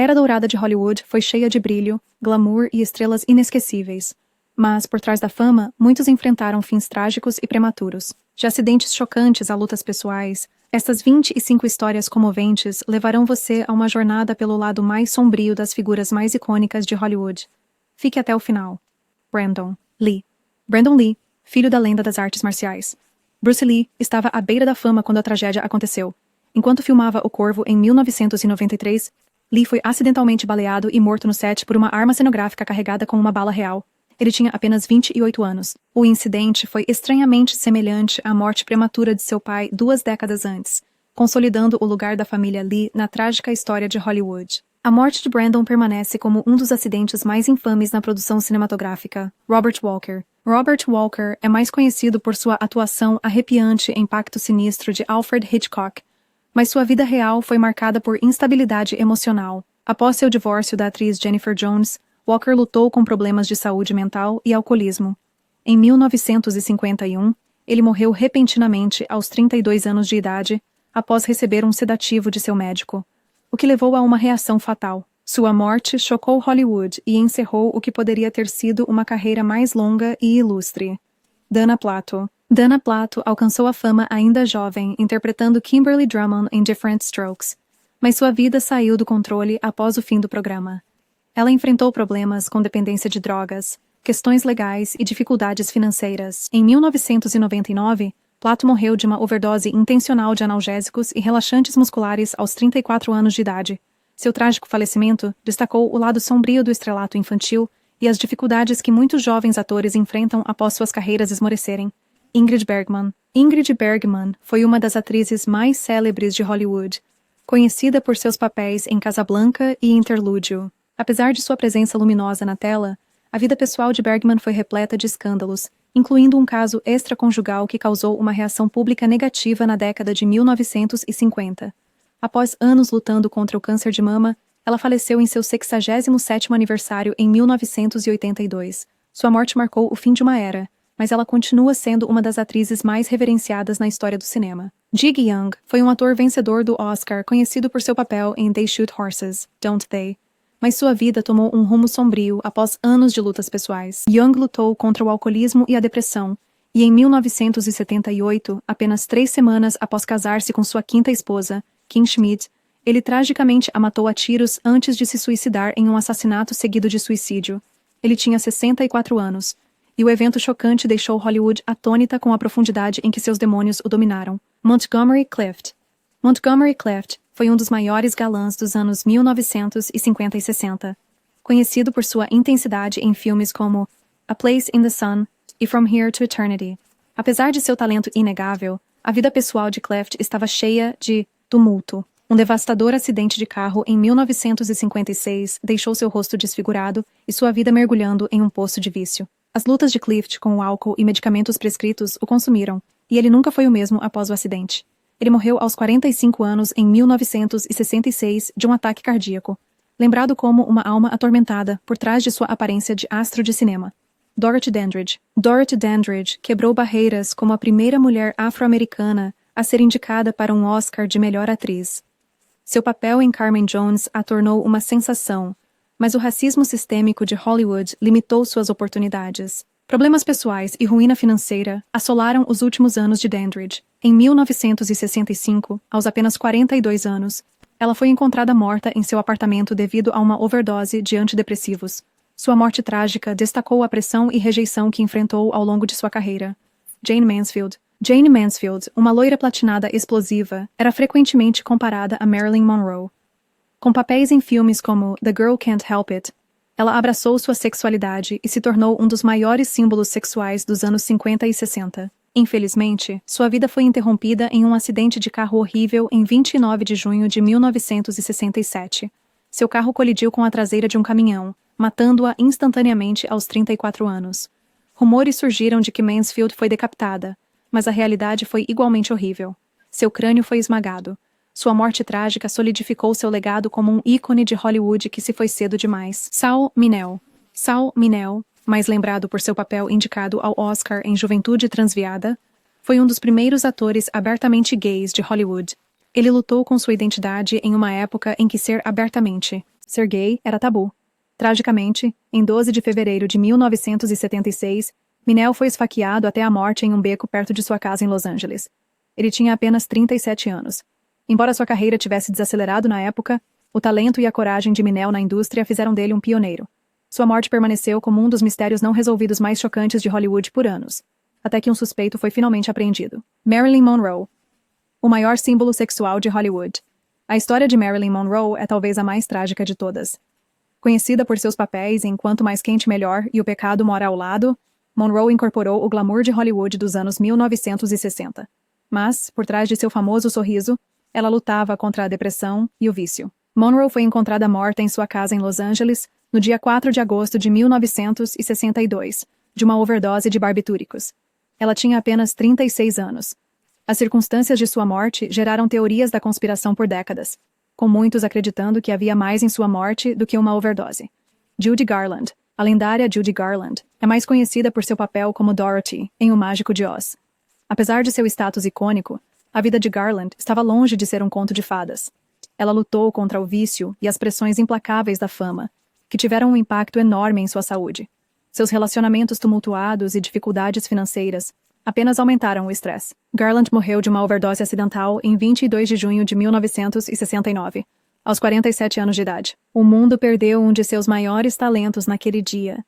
era dourada de Hollywood foi cheia de brilho, glamour e estrelas inesquecíveis. Mas, por trás da fama, muitos enfrentaram fins trágicos e prematuros. De acidentes chocantes a lutas pessoais, estas 25 histórias comoventes levarão você a uma jornada pelo lado mais sombrio das figuras mais icônicas de Hollywood. Fique até o final. Brandon Lee. Brandon Lee, filho da lenda das artes marciais. Bruce Lee estava à beira da fama quando a tragédia aconteceu. Enquanto filmava O Corvo em 1993, Lee foi acidentalmente baleado e morto no set por uma arma cenográfica carregada com uma bala real. Ele tinha apenas 28 anos. O incidente foi estranhamente semelhante à morte prematura de seu pai 2 décadas antes, consolidando o lugar da família Lee na trágica história de Hollywood. A morte de Brandon permanece como um dos acidentes mais infames na produção cinematográfica. Robert Walker. Robert Walker é mais conhecido por sua atuação arrepiante em Pacto Sinistro de Alfred Hitchcock, mas sua vida real foi marcada por instabilidade emocional. Após seu divórcio da atriz Jennifer Jones, Walker lutou com problemas de saúde mental e alcoolismo. Em 1951, ele morreu repentinamente aos 32 anos de idade, após receber um sedativo de seu médico, o que levou a uma reação fatal. Sua morte chocou Hollywood e encerrou o que poderia ter sido uma carreira mais longa e ilustre. Dana Plato. Dana Plato alcançou a fama ainda jovem, interpretando Kimberly Drummond em Diff'rent Strokes, mas sua vida saiu do controle após o fim do programa. Ela enfrentou problemas com dependência de drogas, questões legais e dificuldades financeiras. Em 1999, Plato morreu de uma overdose intencional de analgésicos e relaxantes musculares aos 34 anos de idade. Seu trágico falecimento destacou o lado sombrio do estrelato infantil e as dificuldades que muitos jovens atores enfrentam após suas carreiras esmorecerem. Ingrid Bergman. Ingrid Bergman foi uma das atrizes mais célebres de Hollywood, conhecida por seus papéis em Casablanca e Interlúdio. Apesar de sua presença luminosa na tela, a vida pessoal de Bergman foi repleta de escândalos, incluindo um caso extraconjugal que causou uma reação pública negativa na década de 1950. Após anos lutando contra o câncer de mama, ela faleceu em seu 67º aniversário em 1982. Sua morte marcou o fim de uma era, mas ela continua sendo uma das atrizes mais reverenciadas na história do cinema. Jig Young foi um ator vencedor do Oscar conhecido por seu papel em They Shoot Horses, Don't They? Mas sua vida tomou um rumo sombrio após anos de lutas pessoais. Young lutou contra o alcoolismo e a depressão, e em 1978, apenas 3 semanas após casar-se com sua quinta esposa, Kim Schmidt, ele tragicamente a matou a tiros antes de se suicidar em um assassinato seguido de suicídio. Ele tinha 64 anos, e o evento chocante deixou Hollywood atônita com a profundidade em que seus demônios o dominaram. Montgomery Clift. Montgomery Clift foi um dos maiores galãs dos anos 1950 e 60, conhecido por sua intensidade em filmes como A Place in the Sun e From Here to Eternity. Apesar de seu talento inegável, a vida pessoal de Clift estava cheia de tumulto. Um devastador acidente de carro em 1956 deixou seu rosto desfigurado e sua vida mergulhando em um poço de vício. As lutas de Clift com o álcool e medicamentos prescritos o consumiram, e ele nunca foi o mesmo após o acidente. Ele morreu aos 45 anos em 1966 de um ataque cardíaco, lembrado como uma alma atormentada por trás de sua aparência de astro de cinema. Dorothy Dandridge. Dorothy Dandridge quebrou barreiras como a primeira mulher afro-americana a ser indicada para um Oscar de melhor atriz. Seu papel em Carmen Jones a tornou uma sensação, mas o racismo sistêmico de Hollywood limitou suas oportunidades. Problemas pessoais e ruína financeira assolaram os últimos anos de Dandridge. Em 1965, aos apenas 42 anos, ela foi encontrada morta em seu apartamento devido a uma overdose de antidepressivos. Sua morte trágica destacou a pressão e rejeição que enfrentou ao longo de sua carreira. Jane Mansfield. Jane Mansfield, uma loira platinada explosiva, era frequentemente comparada a Marilyn Monroe. Com papéis em filmes como The Girl Can't Help It, ela abraçou sua sexualidade e se tornou um dos maiores símbolos sexuais dos anos 50 e 60. Infelizmente, sua vida foi interrompida em um acidente de carro horrível em 29 de junho de 1967. Seu carro colidiu com a traseira de um caminhão, matando-a instantaneamente aos 34 anos. Rumores surgiram de que Mansfield foi decapitada, mas a realidade foi igualmente horrível. Seu crânio foi esmagado. Sua morte trágica solidificou seu legado como um ícone de Hollywood que se foi cedo demais. Saul Minell. Saul Minell, mais lembrado por seu papel indicado ao Oscar em Juventude Transviada, foi um dos primeiros atores abertamente gays de Hollywood. Ele lutou com sua identidade em uma época em que ser abertamente Ser gay era tabu. Tragicamente, em 12 de fevereiro de 1976, Minel foi esfaqueado até a morte em um beco perto de sua casa em Los Angeles. Ele tinha apenas 37 anos. Embora sua carreira tivesse desacelerado na época, o talento e a coragem de Minel na indústria fizeram dele um pioneiro. Sua morte permaneceu como um dos mistérios não resolvidos mais chocantes de Hollywood por anos, até que um suspeito foi finalmente apreendido. Marilyn Monroe, o maior símbolo sexual de Hollywood. A história de Marilyn Monroe é talvez a mais trágica de todas. Conhecida por seus papéis em Quanto Mais Quente Melhor e O Pecado Mora ao Lado, Monroe incorporou o glamour de Hollywood dos anos 1960. Mas, por trás de seu famoso sorriso, ela lutava contra a depressão e o vício. Monroe foi encontrada morta em sua casa em Los Angeles no dia 4 de agosto de 1962, de uma overdose de barbitúricos. Ela tinha apenas 36 anos. As circunstâncias de sua morte geraram teorias da conspiração por décadas, com muitos acreditando que havia mais em sua morte do que uma overdose. Judy Garland, a lendária Judy Garland, é mais conhecida por seu papel como Dorothy em O Mágico de Oz. Apesar de seu status icônico, a vida de Garland estava longe de ser um conto de fadas. Ela lutou contra o vício e as pressões implacáveis da fama, que tiveram um impacto enorme em sua saúde. Seus relacionamentos tumultuados e dificuldades financeiras apenas aumentaram o estresse. Garland morreu de uma overdose acidental em 22 de junho de 1969, aos 47 anos de idade. O mundo perdeu um de seus maiores talentos naquele dia,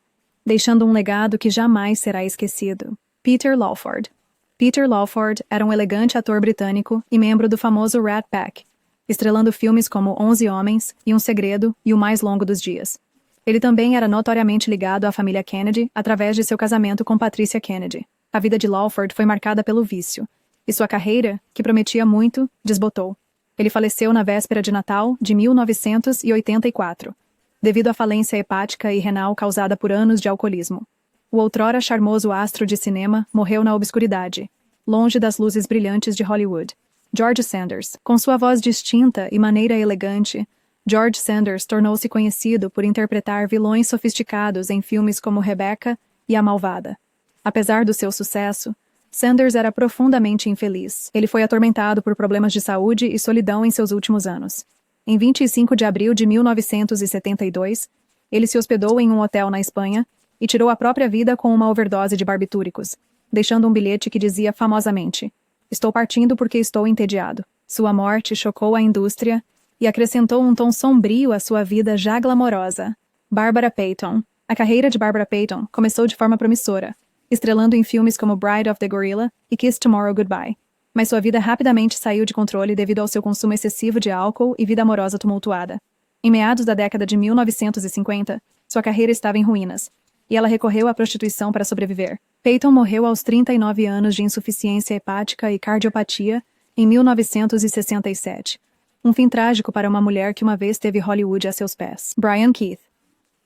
deixando um legado que jamais será esquecido. Peter Lawford. Peter Lawford era um elegante ator britânico e membro do famoso Rat Pack, estrelando filmes como 11 Homens e Um Segredo e O Mais Longo dos Dias. Ele também era notoriamente ligado à família Kennedy através de seu casamento com Patricia Kennedy. A vida de Lawford foi marcada pelo vício, e sua carreira, que prometia muito, desbotou. Ele faleceu na véspera de Natal de 1984, devido à falência hepática e renal causada por anos de alcoolismo. O outrora charmoso astro de cinema morreu na obscuridade, longe das luzes brilhantes de Hollywood. George Sanders. Com sua voz distinta e maneira elegante, George Sanders tornou-se conhecido por interpretar vilões sofisticados em filmes como Rebecca e A Malvada. Apesar do seu sucesso, Sanders era profundamente infeliz. Ele foi atormentado por problemas de saúde e solidão em seus últimos anos. Em 25 de abril de 1972, ele se hospedou em um hotel na Espanha e tirou a própria vida com uma overdose de barbitúricos, deixando um bilhete que dizia famosamente: "Estou partindo porque estou entediado." Sua morte chocou a indústria e acrescentou um tom sombrio à sua vida já glamourosa. Barbara Payton. A carreira de Barbara Payton começou de forma promissora, estrelando em filmes como Bride of the Gorilla e Kiss Tomorrow Goodbye. Mas sua vida rapidamente saiu de controle devido ao seu consumo excessivo de álcool e vida amorosa tumultuada. Em meados da década de 1950, sua carreira estava em ruínas, e ela recorreu à prostituição para sobreviver. Payton morreu aos 39 anos de insuficiência hepática e cardiopatia em 1967. Um fim trágico para uma mulher que uma vez teve Hollywood a seus pés. Brian Keith.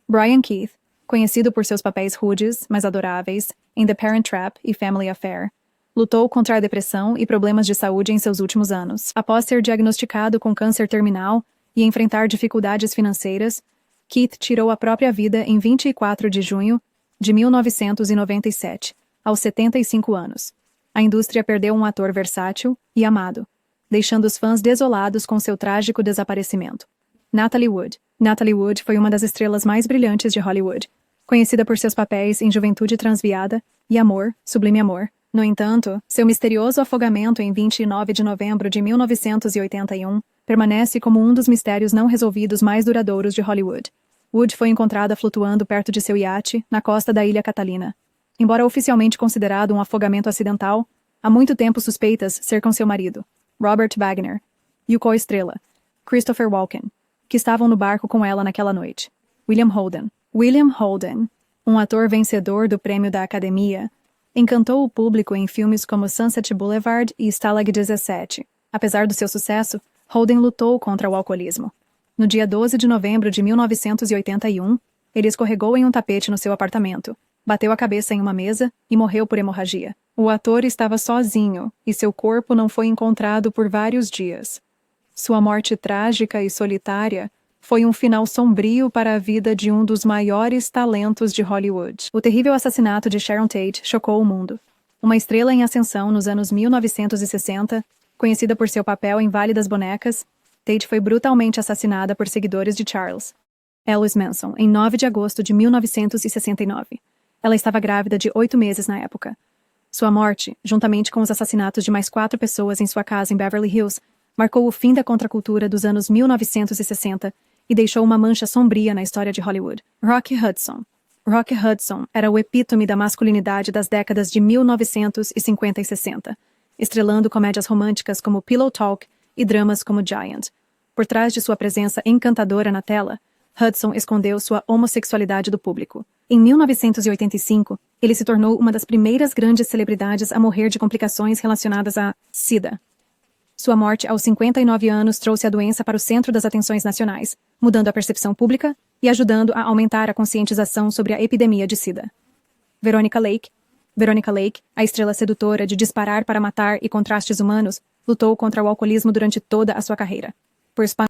Brian Keith, conhecido por seus papéis rudes, mas adoráveis, em The Parent Trap e Family Affair, lutou contra a depressão e problemas de saúde em seus últimos anos. Após ser diagnosticado com câncer terminal e enfrentar dificuldades financeiras, Keith tirou a própria vida em 24 de junho de 1997, aos 75 anos. A indústria perdeu um ator versátil e amado, deixando os fãs desolados com seu trágico desaparecimento. Natalie Wood. Natalie Wood foi uma das estrelas mais brilhantes de Hollywood, conhecida por seus papéis em Juventude Transviada e Amor, Sublime Amor. No entanto, seu misterioso afogamento em 29 de novembro de 1981 permanece como um dos mistérios não resolvidos mais duradouros de Hollywood. Wood foi encontrada flutuando perto de seu iate, na costa da Ilha Catalina. Embora oficialmente considerado um afogamento acidental, há muito tempo suspeitas cercam seu marido, Robert Wagner, e o co-estrela, Christopher Walken, que estavam no barco com ela naquela noite. William Holden. William Holden, um ator vencedor do prêmio da Academia, encantou o público em filmes como Sunset Boulevard e Stalag 17. Apesar do seu sucesso, Holden lutou contra o alcoolismo. No dia 12 de novembro de 1981, ele escorregou em um tapete no seu apartamento, bateu a cabeça em uma mesa e morreu por hemorragia. O ator estava sozinho e seu corpo não foi encontrado por vários dias. Sua morte trágica e solitária foi um final sombrio para a vida de um dos maiores talentos de Hollywood. O terrível assassinato de Sharon Tate chocou o mundo. Uma estrela em ascensão nos anos 1960, conhecida por seu papel em Vale das Bonecas, Tate foi brutalmente assassinada por seguidores de Charles. Alice Manson, em 9 de agosto de 1969. Ela estava grávida de 8 meses na época. Sua morte, juntamente com os assassinatos de mais 4 pessoas em sua casa em Beverly Hills, marcou o fim da contracultura dos anos 1960 e deixou uma mancha sombria na história de Hollywood. Rock Hudson. Rock Hudson era o epítome da masculinidade das décadas de 1950 e 60, estrelando comédias românticas como Pillow Talk e dramas como Giant. Por trás de sua presença encantadora na tela, Hudson escondeu sua homossexualidade do público. Em 1985, ele se tornou uma das primeiras grandes celebridades a morrer de complicações relacionadas à SIDA. Sua morte aos 59 anos trouxe a doença para o centro das atenções nacionais, mudando a percepção pública e ajudando a aumentar a conscientização sobre a epidemia de SIDA. Veronica Lake. Veronica Lake, a estrela sedutora de Disparar para Matar e Contrastes Humanos, lutou contra o alcoolismo durante toda a sua carreira.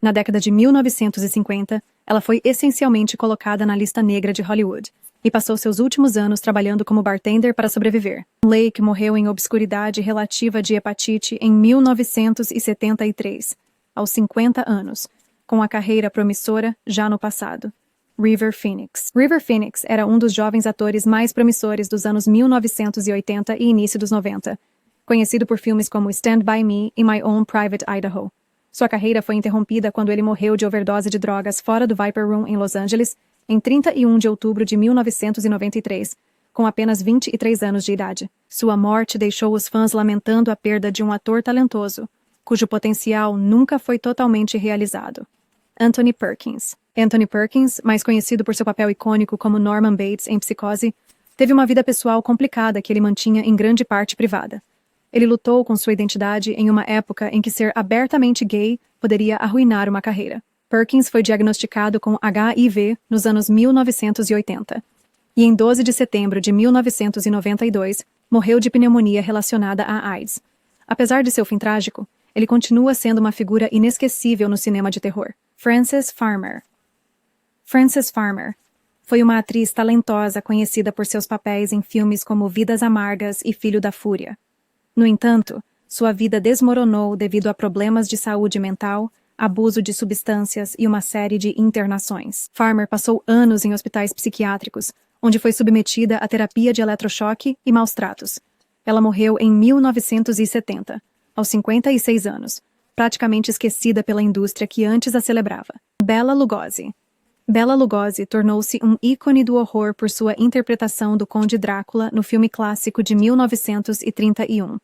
Na década de 1950, ela foi essencialmente colocada na lista negra de Hollywood e passou seus últimos anos trabalhando como bartender para sobreviver. Lake morreu em obscuridade relativa de hepatite em 1973, aos 50 anos, com a carreira promissora já no passado. River Phoenix. River Phoenix era um dos jovens atores mais promissores dos anos 1980 e início dos 90, conhecido por filmes como Stand By Me e My Own Private Idaho. Sua carreira foi interrompida quando ele morreu de overdose de drogas fora do Viper Room em Los Angeles, em 31 de outubro de 1993, com apenas 23 anos de idade. Sua morte deixou os fãs lamentando a perda de um ator talentoso, cujo potencial nunca foi totalmente realizado. Anthony Perkins. Anthony Perkins, mais conhecido por seu papel icônico como Norman Bates em Psicose, teve uma vida pessoal complicada que ele mantinha em grande parte privada. Ele lutou com sua identidade em uma época em que ser abertamente gay poderia arruinar uma carreira. Perkins foi diagnosticado com HIV nos anos 1980 e em 12 de setembro de 1992 morreu de pneumonia relacionada à AIDS. Apesar de seu fim trágico, ele continua sendo uma figura inesquecível no cinema de terror. Frances Farmer. Frances Farmer foi uma atriz talentosa conhecida por seus papéis em filmes como Vidas Amargas e Filho da Fúria. No entanto, sua vida desmoronou devido a problemas de saúde mental, abuso de substâncias e uma série de internações. Farmer passou anos em hospitais psiquiátricos, onde foi submetida a terapia de eletrochoque e maus tratos. Ela morreu em 1970, aos 56 anos, praticamente esquecida pela indústria que antes a celebrava. Bela Lugosi. Bela Lugosi tornou-se um ícone do horror por sua interpretação do Conde Drácula no filme clássico de 1931.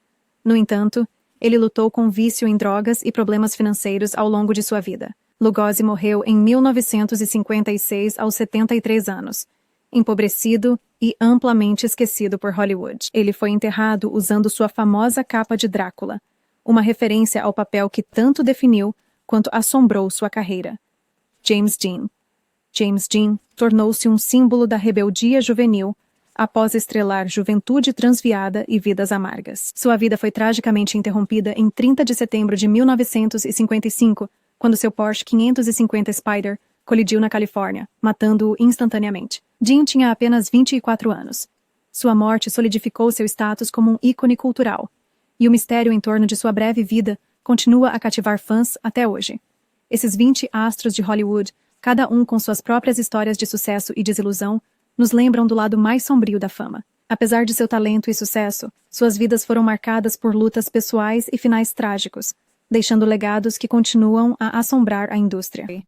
No entanto, ele lutou com vício em drogas e problemas financeiros ao longo de sua vida. Lugosi morreu em 1956 aos 73 anos, empobrecido e amplamente esquecido por Hollywood. Ele foi enterrado usando sua famosa capa de Drácula, uma referência ao papel que tanto definiu quanto assombrou sua carreira. James Dean. James Dean tornou-se um símbolo da rebeldia juvenil após estrelar Juventude Transviada e Vidas Amargas. Sua vida foi tragicamente interrompida em 30 de setembro de 1955, quando seu Porsche 550 Spyder colidiu na Califórnia, matando-o instantaneamente. Dean tinha apenas 24 anos. Sua morte solidificou seu status como um ícone cultural, e o mistério em torno de sua breve vida continua a cativar fãs até hoje. Esses 20 astros de Hollywood, cada um com suas próprias histórias de sucesso e desilusão, nos lembram do lado mais sombrio da fama. Apesar de seu talento e sucesso, suas vidas foram marcadas por lutas pessoais e finais trágicos, deixando legados que continuam a assombrar a indústria.